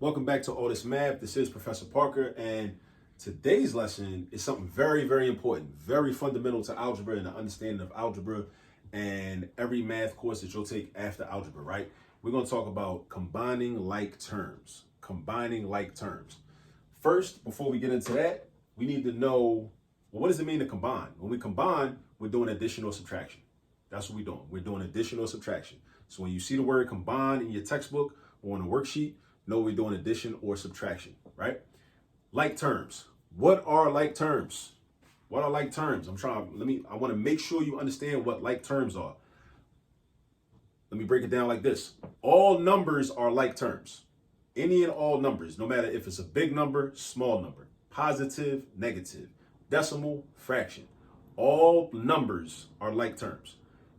Welcome back to All This Math. This is Professor Parker, and today's lesson is something very, very important, very fundamental to algebra and the understanding of algebra and every math course that you'll take after algebra, right? We're going to talk about combining like terms. Combining like terms. First, before we get into that, we need to know, well, what does it mean to combine? When we combine, we're doing addition or subtraction. That's what we're doing. We're doing addition or subtraction. So when you see the word combine in your textbook or on a worksheet, know we're doing addition or subtraction, right? Like terms. What are like terms? What are like terms? I want to make sure you understand what like terms are. Let me break it down like this. All numbers are like terms. Any and all numbers, no matter if it's a big number, small number, positive, negative, decimal, fraction. All numbers are like terms.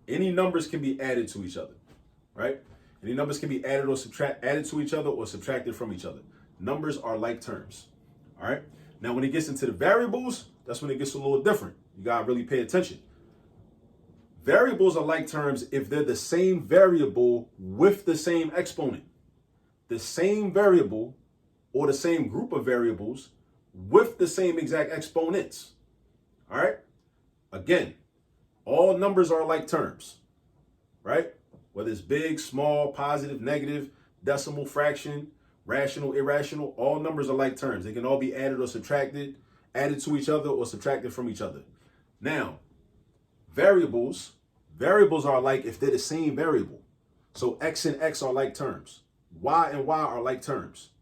Any numbers can be added to each other, right? Any numbers can be added to each other or subtracted from each other. Numbers are like terms. All right. Now, when it gets into the variables, that's when it gets a little different. You gotta really pay attention. Variables are like terms if they're the same variable with the same exponent. The same variable or the same group of variables with the same exact exponents. All right. Again, all numbers are like terms, right? Whether it's big, small, positive, negative, decimal, fraction, rational, irrational, all numbers are like terms. They can all be added or subtracted, added to each other or subtracted from each other. Now, variables are like if they're the same variable. So x and x are like terms. Y and y are like terms.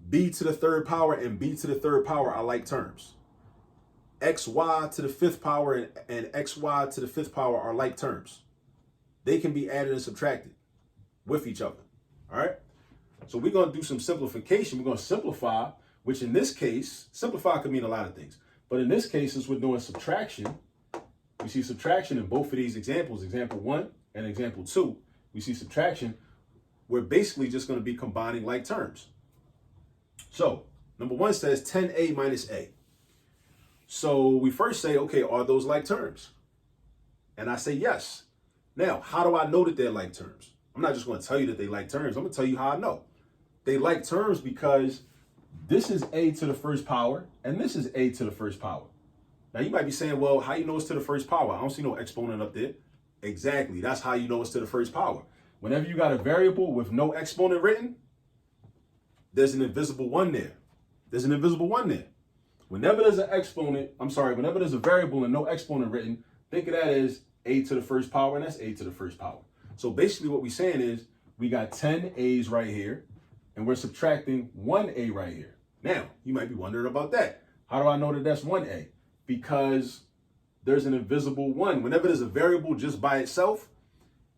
B to the third power and b to the third power are like terms. XY to the fifth power and XY to the fifth power are like terms. They can be added and subtracted with each other. All right. So we're going to do some simplification. We're going to simplify, which in this case, simplify could mean a lot of things. But in this case, since we're doing subtraction, we see subtraction in both of these examples, example 1 and example 2. We see subtraction. We're basically just going to be combining like terms. So number 1 says 10a minus a. So we first say, okay, are those like terms? And I say yes. Now, how do I know that they're like terms? I'm not just going to tell you that they like terms. I'm going to tell you how I know. They like terms because this is a to the first power and this is a to the first power. Now, you might be saying, well, how you know it's to the first power? I don't see no exponent up there. Exactly. That's how you know it's to the first power. Whenever you got a variable with no exponent written, there's an invisible one there. There's an invisible one there. Whenever there's whenever there's a variable and no exponent written, think of that as a to the first power, and that's a to the first power. So basically what we're saying is we got 10 a's right here, and we're subtracting 1a right here. Now, you might be wondering about that. How do I know that that's 1a? Because there's an invisible 1. Whenever there's a variable just by itself,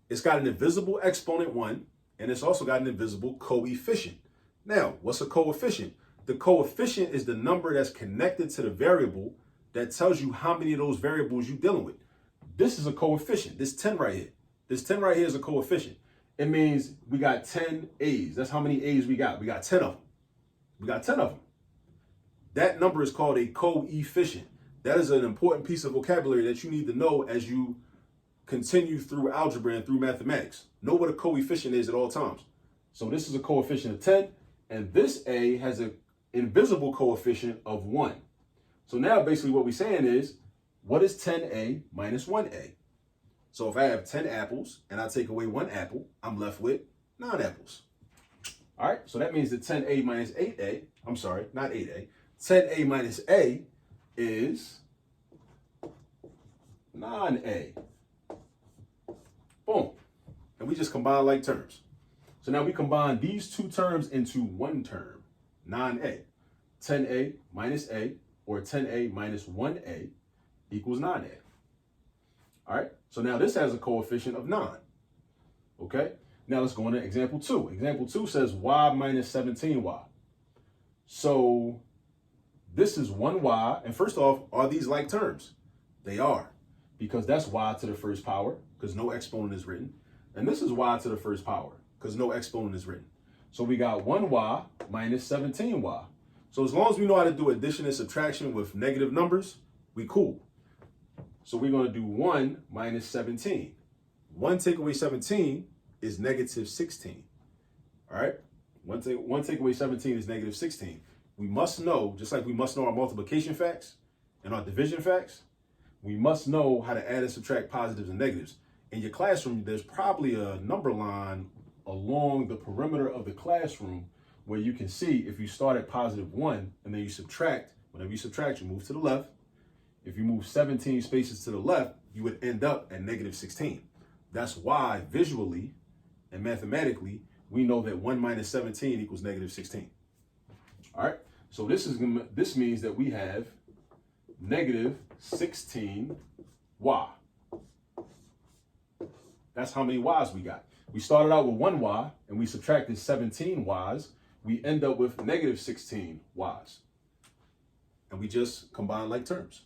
it's got an invisible exponent 1, and it's also got an invisible coefficient. Now, what's a coefficient? The coefficient is the number that's connected to the variable that tells you how many of those variables you're dealing with. This is a coefficient. This 10 right here. This 10 right here is a coefficient. It means we got 10 A's. That's how many A's we got. We got 10 of them. We got 10 of them. That number is called a coefficient. That is an important piece of vocabulary that you need to know as you continue through algebra and through mathematics. Know what a coefficient is at all times. So this is a coefficient of 10, and this A has an invisible coefficient of 1. So now basically what we're saying is, what is 10a minus 1a? So if I have 10 apples and I take away 1 apple, I'm left with 9 apples. All right, so that means that 10a minus 8a, I'm sorry, not 8a, 10a minus a is 9a. Boom. And we just combine like terms. So now we combine these two terms into one term, 9a. 10a minus a, or 10a minus 1a, equals 9a. All right, so now this has a coefficient of 9. Okay, now let's go into example 2. Example 2 says y minus 17y. So this is 1y, and first off, are these like terms? They are, because that's y to the first power, because no exponent is written. And this is y to the first power, because no exponent is written. So we got 1y minus 17y. So as long as we know how to do addition and subtraction with negative numbers, we cool. So we're going to do 1 minus 17. 1 take away 17 is negative 16. All right. 1 take away 17 is negative 16. We must know, just like we must know our multiplication facts and our division facts, we must know how to add and subtract positives and negatives. In your classroom, there's probably a number line along the perimeter of the classroom where you can see if you start at positive 1 and then you subtract, whenever you subtract, you move to the left. If you move 17 spaces to the left, you would end up at negative 16. That's why visually and mathematically, we know that 1 minus 17 equals negative 16. All right, so this means that we have negative 16y. That's how many y's we got. We started out with 1y and we subtracted 17 y's. We end up with negative 16 y's. And we just combine like terms.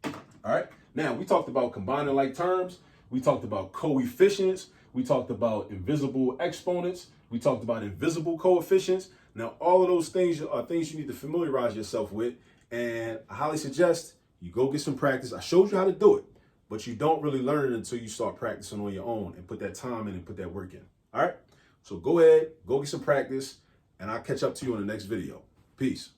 All right, now we talked about combining like terms. We talked about coefficients. We talked about invisible exponents. We talked about invisible coefficients. Now, all of those things are things you need to familiarize yourself with. And I highly suggest you go get some practice. I showed you how to do it, but you don't really learn it until you start practicing on your own and put that time in and put that work in. All right, so go ahead, go get some practice, and I'll catch up to you in the next video. Peace.